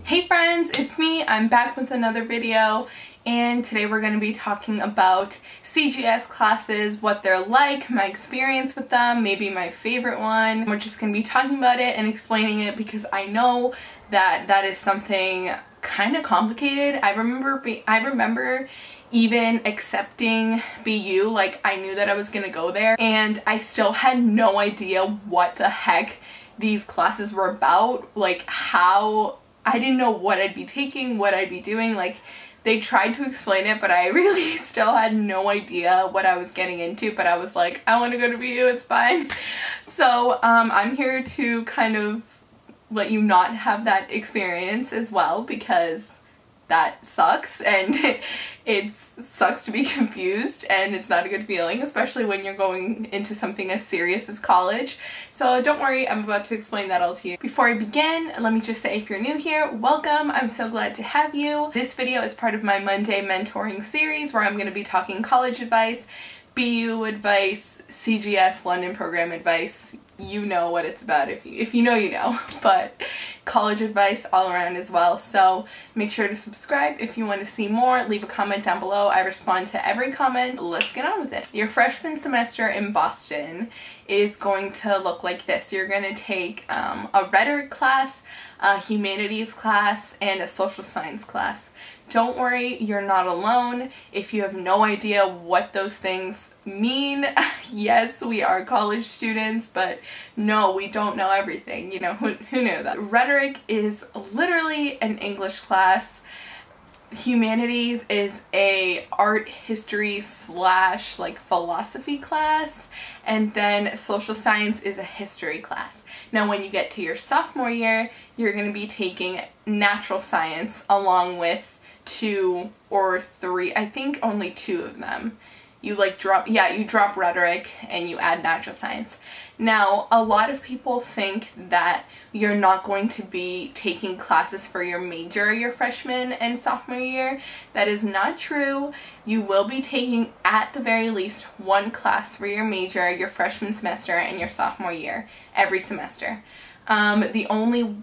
Hey friends, it's me. I'm back with another video, and today we're going to be talking about CGS classes, what they're like, my experience with them, maybe my favorite one. We're just going to be talking about it and explaining it because I know that is something kind of complicated. I remember even accepting BU, like I knew that I was going to go there, and I still had no idea what the heck these classes were about, like how I didn't know what I'd be taking, what I'd be doing. Like, they tried to explain it, but I really still had no idea what I was getting into, but I was like, I want to go to BU, it's fine. So I'm here to kind of let you not have that experience as well, because that sucks, and it sucks to be confused, and it's not a good feeling, especially when you're going into something as serious as college. So don't worry, I'm about to explain that all to you. Before I begin, let me just say, if you're new here, welcome. I'm so glad to have you. This video is part of my Monday mentoring series where I'm going to be talking college advice, BU advice, CGS London program advice. You know what it's about. If you know, you know. But college advice all around as well. So make sure to subscribe if you want to see more. Leave a comment down below. I respond to every comment. Let's get on with it. Your freshman semester in Boston is going to look like this. You're going to take a rhetoric class, a humanities class, and a social science class. Don't worry, you're not alone. If you have no idea what those things mean, yes, we are college students, but no, we don't know everything. You know, who knew that? Rhetoric is literally an English class. Humanities is a art history slash like philosophy class, and then social science is a history class. Now when you get to your sophomore year, you're going to be taking natural science along with 2 or 3, I think only 2 of them. You drop rhetoric and you add natural science. Now, a lot of people think that you're not going to be taking classes for your major your freshman and sophomore year. That is not true. You will be taking at the very least 1 class for your major your freshman semester and your sophomore year every semester. The only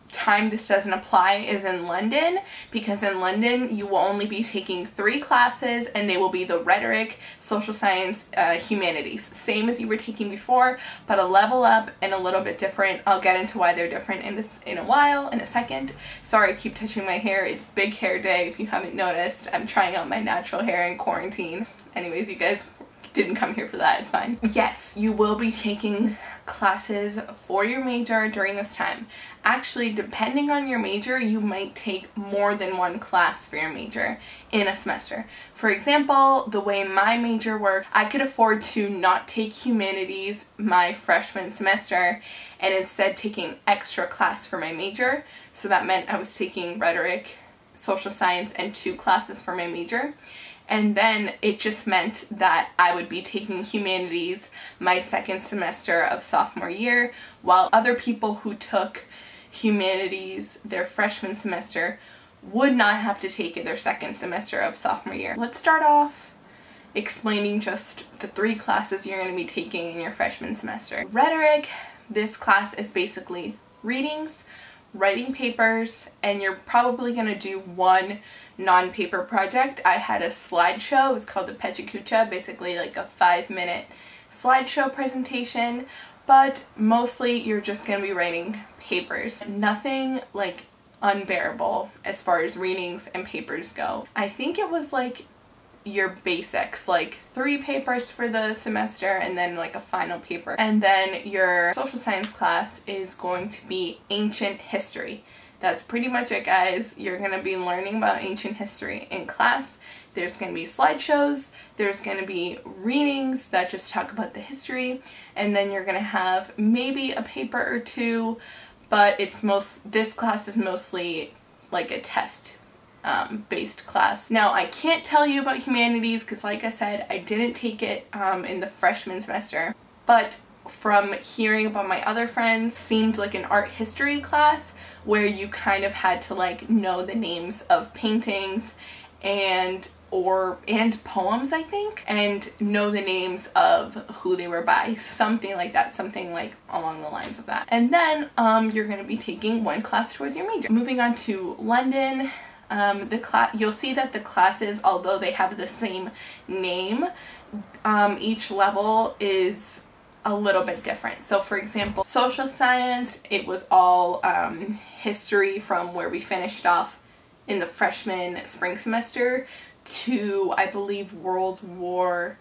time this doesn't apply is in London, because in London you will only be taking 3 classes, and they will be the rhetoric, social science, humanities, same as you were taking before, but a level up and a little bit different. I'll get into why they're different in a second. Sorry, I keep touching my hair. It's big hair day if you haven't noticed. I'm trying out my natural hair in quarantine. Anyways, you guys didn't come here for that, it's fine. Yes, you will be taking classes for your major during this time. Actually, depending on your major, you might take more than 1 class for your major in a semester. For example, the way my major worked, I could afford to not take humanities my freshman semester and instead take an extra class for my major. So that meant I was taking rhetoric, social science, and 2 classes for my major. And then it just meant that I would be taking humanities my second semester of sophomore year, while other people who took humanities their freshman semester would not have to take it their second semester of sophomore year. Let's start off explaining just the 3 classes you're going to be taking in your freshman semester. Rhetoric, this class is basically readings, writing papers, and you're probably going to do 1 non-paper project. I had a slideshow. It was called a pechakucha, basically like a 5-minute slideshow presentation, but mostly you're just going to be writing papers. Nothing like unbearable as far as readings and papers go. I think it was like your basics, like 3 papers for the semester and then like a final paper. And then your social science class is going to be ancient history. That's pretty much it, guys. You're going to be learning about ancient history in class. There's going to be slideshows, there's going to be readings that just talk about the history, and then you're going to have maybe a paper or 2, but this class is mostly like a test based class. Now, I can't tell you about humanities because, like I said, I didn't take it in the freshman semester, but from hearing about my other friends, seemed like an art history class where you kind of had to like know the names of paintings and and poems, I think, and know the names of who they were by, something like that, something like along the lines of that. And then you're going to be taking one class towards your major. Moving on to London, you'll see that the classes, although they have the same name, each level is a little bit different. So for example, social science, it was all history from where we finished off in the freshman spring semester to, I believe, World War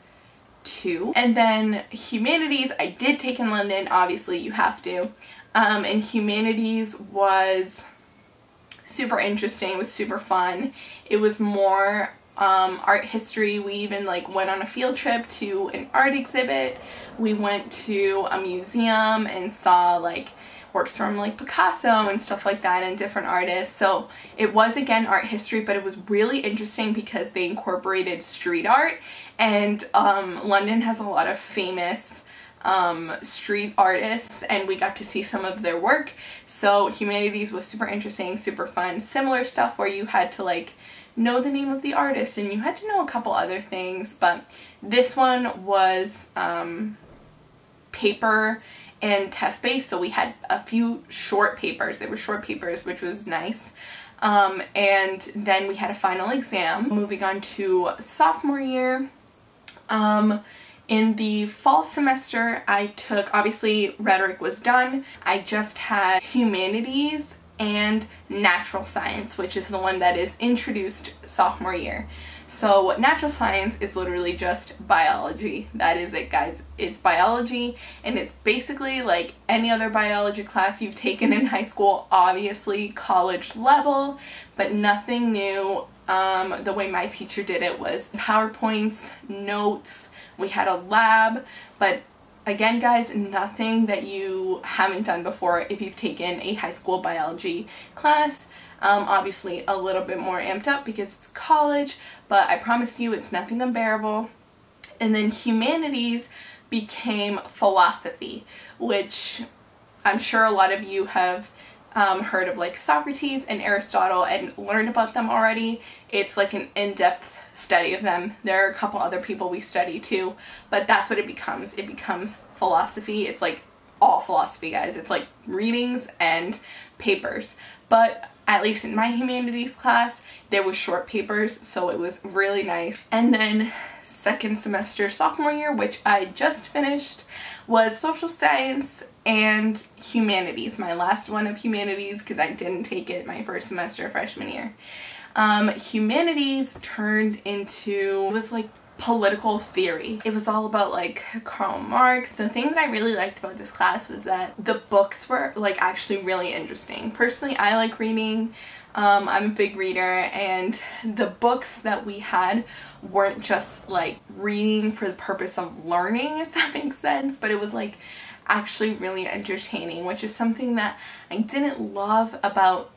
II. And then humanities, I did take in London, obviously you have to, and humanities was super interesting, it was super fun. It was more art history. We even like went on a field trip to an art exhibit. We went to a museum and saw like works from like Picasso and stuff like that and different artists. So it was again art history, but it was really interesting because they incorporated street art, and London has a lot of famous street artists, and we got to see some of their work. So humanities was super interesting, super fun. Similar stuff where you had to like know the name of the artist and you had to know a couple other things, but this one was paper and test based, so we had a few short papers. They were short papers, which was nice. And then we had a final exam. Moving on to sophomore year, in the fall semester I took, obviously Rhetoric was done, I just had humanities and natural science, which is the one that is introduced sophomore year. So natural science is literally just biology. That is it, guys. It's biology, and it's basically like any other biology class you've taken in high school, obviously college level, but nothing new. The way my teacher did it was PowerPoints, notes, we had a lab, but again, guys, nothing that you haven't done before if you've taken a high school biology class. Obviously a little bit more amped up because it's college, but I promise you it's nothing unbearable. And then humanities became philosophy, which I'm sure a lot of you have heard of, like Socrates and Aristotle, and learned about them already. It's like an in-depth study of them. There are a couple other people we study too, but that's what it becomes. It becomes philosophy. It's like all philosophy, guys. It's like readings and papers, but at least in my humanities class there was short papers, so it was really nice. And then second semester sophomore year, which I just finished, was social science and humanities, my last one of humanities because I didn't take it my first semester freshman year. Humanities turned into, it was like political theory. It was all about like Karl Marx. The thing that I really liked about this class was that the books were like actually really interesting. Personally, I like reading. I'm a big reader, and the books that we had weren't just like reading for the purpose of learning, if that makes sense, but it was like actually really entertaining, which is something that I didn't love about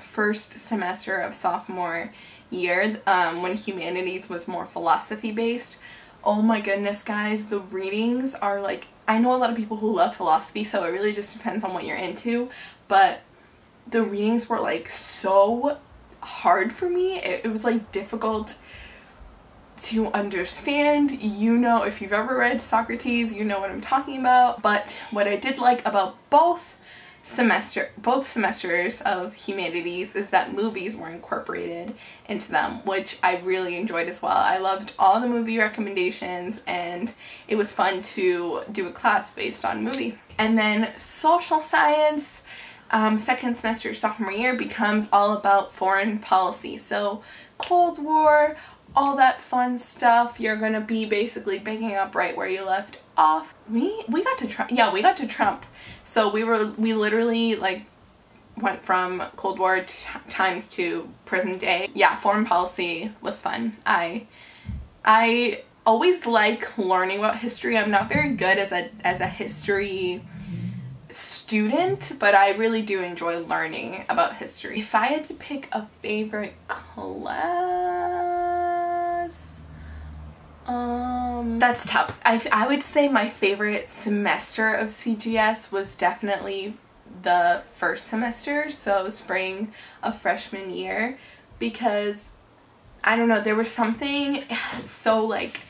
first semester of sophomore year, when humanities was more philosophy based. Oh my goodness, guys, the readings are like, I know a lot of people who love philosophy, so it really just depends on what you're into, but the readings were like so hard for me. It was like difficult to understand. You know, if you've ever read Socrates, you know what I'm talking about. But what I did like about both semesters of humanities is that movies were incorporated into them, which I really enjoyed as well. I loved all the movie recommendations, and it was fun to do a class based on movie. And then social science, second semester sophomore year, becomes all about foreign policy. So Cold War, all that fun stuff. You're gonna be basically picking up right where you left off. We got to Trump. Yeah, we got to Trump. So we literally like went from Cold War times to present day. Yeah, foreign policy was fun. I always like learning about history. I'm not very good as a history student, but I really do enjoy learning about history. If I had to pick a favorite class, that's tough. I would say my favorite semester of CGS was definitely the first semester, so spring of freshman year, because I don't know, there was something so like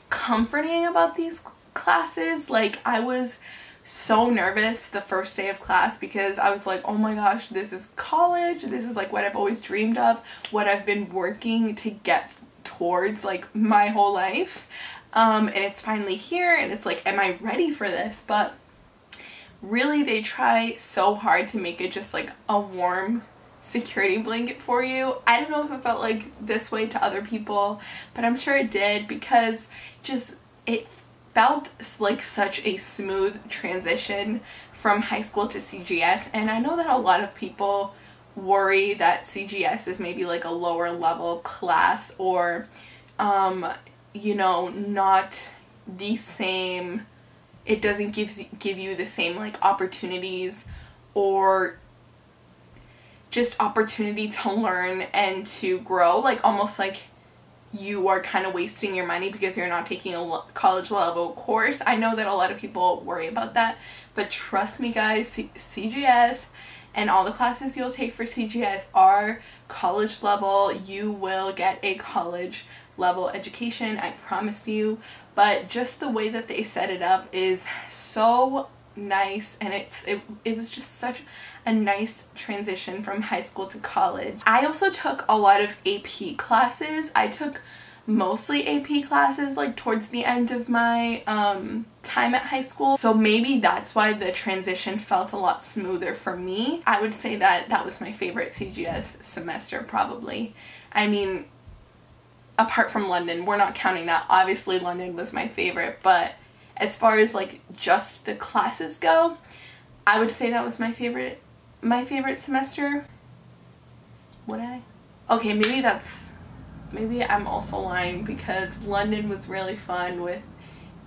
comforting about these classes. Like, I was so nervous the first day of class because I was like, oh my gosh, this is college, this is like what I've always dreamed of, what I've been working to get towards like my whole life, and it's finally here, and it's like, am I ready for this? But really, they try so hard to make it just like a warm security blanket for you. I don't know if it felt like this way to other people, but I'm sure it did, because just it felt like such a smooth transition from high school to CGS. And I know that a lot of people worry that CGS is maybe like a lower level class, or you know, not the same, it doesn't give you the same like opportunities, or just opportunity to learn and to grow, like almost like you are kind of wasting your money because you're not taking a college level course. I know that a lot of people worry about that, but trust me guys, CGS and all the classes you'll take for CGS are college level. You will get a college level education, I promise you. But just the way that they set it up is so nice, and it was just such a nice transition from high school to college. I also took a lot of AP classes. I took mostly AP classes like towards the end of my time at high school, so maybe that's why the transition felt a lot smoother for me. I would say that that was my favorite CGS semester, probably. I mean, apart from London, we're not counting that. Obviously London was my favorite, but as far as like just the classes go, I would say that was my favorite semester. Would I? Okay, maybe I'm also lying, because London was really fun with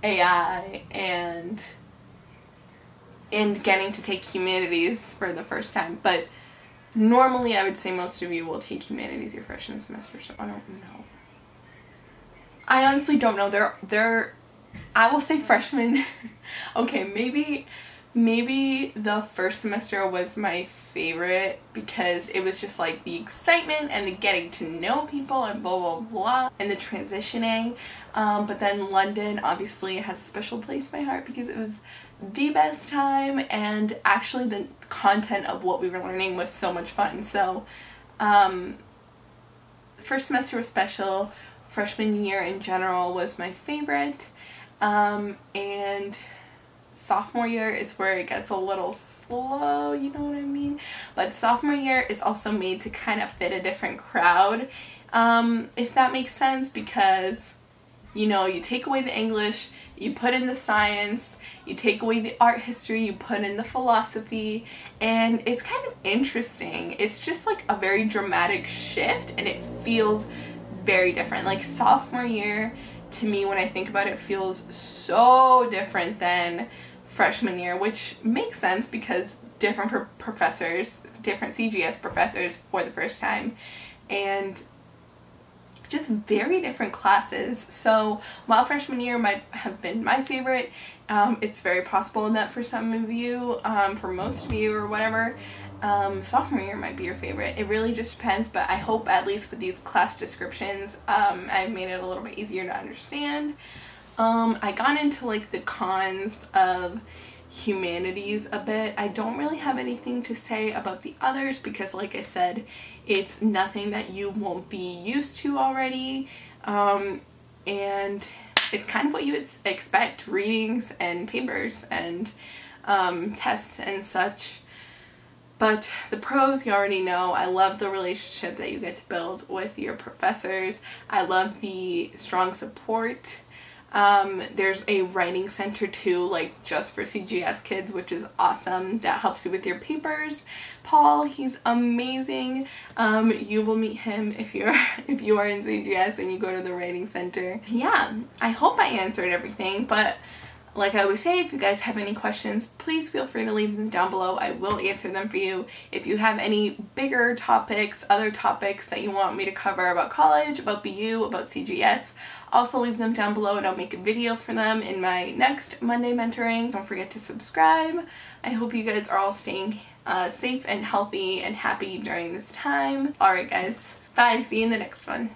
AI and getting to take humanities for the first time. But normally I would say most of you will take humanities your freshman semester, so I don't know. I honestly don't know. I will say freshman. Okay, maybe the first semester was my favorite, because it was just like the excitement and the getting to know people and blah blah blah and the transitioning, but then London obviously has a special place in my heart because it was the best time, and actually the content of what we were learning was so much fun. So first semester was special. Freshman year in general was my favorite, and sophomore year is where it gets a little slow, you know what I mean? But sophomore year is also made to kind of fit a different crowd, if that makes sense, because, you know, you take away the English, you put in the science, you take away the art history, you put in the philosophy, and it's kind of interesting. It's just like a very dramatic shift, and it feels very different. Like sophomore year, to me, when I think about it, feels so different than freshman year, which makes sense because different professors, different CGS professors for the first time, and just very different classes. So while freshman year might have been my favorite, it's very possible that for some of you, for most of you or whatever, sophomore year might be your favorite. It really just depends, but I hope at least with these class descriptions, I've made it a little bit easier to understand. I got into like the cons of humanities a bit. I don't really have anything to say about the others because, like I said, it's nothing that you won't be used to already, and it's kind of what you would expect, readings and papers and tests and such. But the pros you already know. I love the relationship that you get to build with your professors. I love the strong support. There's a writing center too, like just for CGS kids, which is awesome. That helps you with your papers. Paul, he's amazing. You will meet him if you are in CGS and you go to the writing center. Yeah, I hope I answered everything, but like I always say, if you guys have any questions, please feel free to leave them down below. I will answer them for you. If you have any bigger topics, other topics that you want me to cover about college, about BU, about CGS, also leave them down below and I'll make a video for them in my next Monday mentoring. Don't forget to subscribe. I hope you guys are all staying safe and healthy and happy during this time. Alright guys, bye. See you in the next one.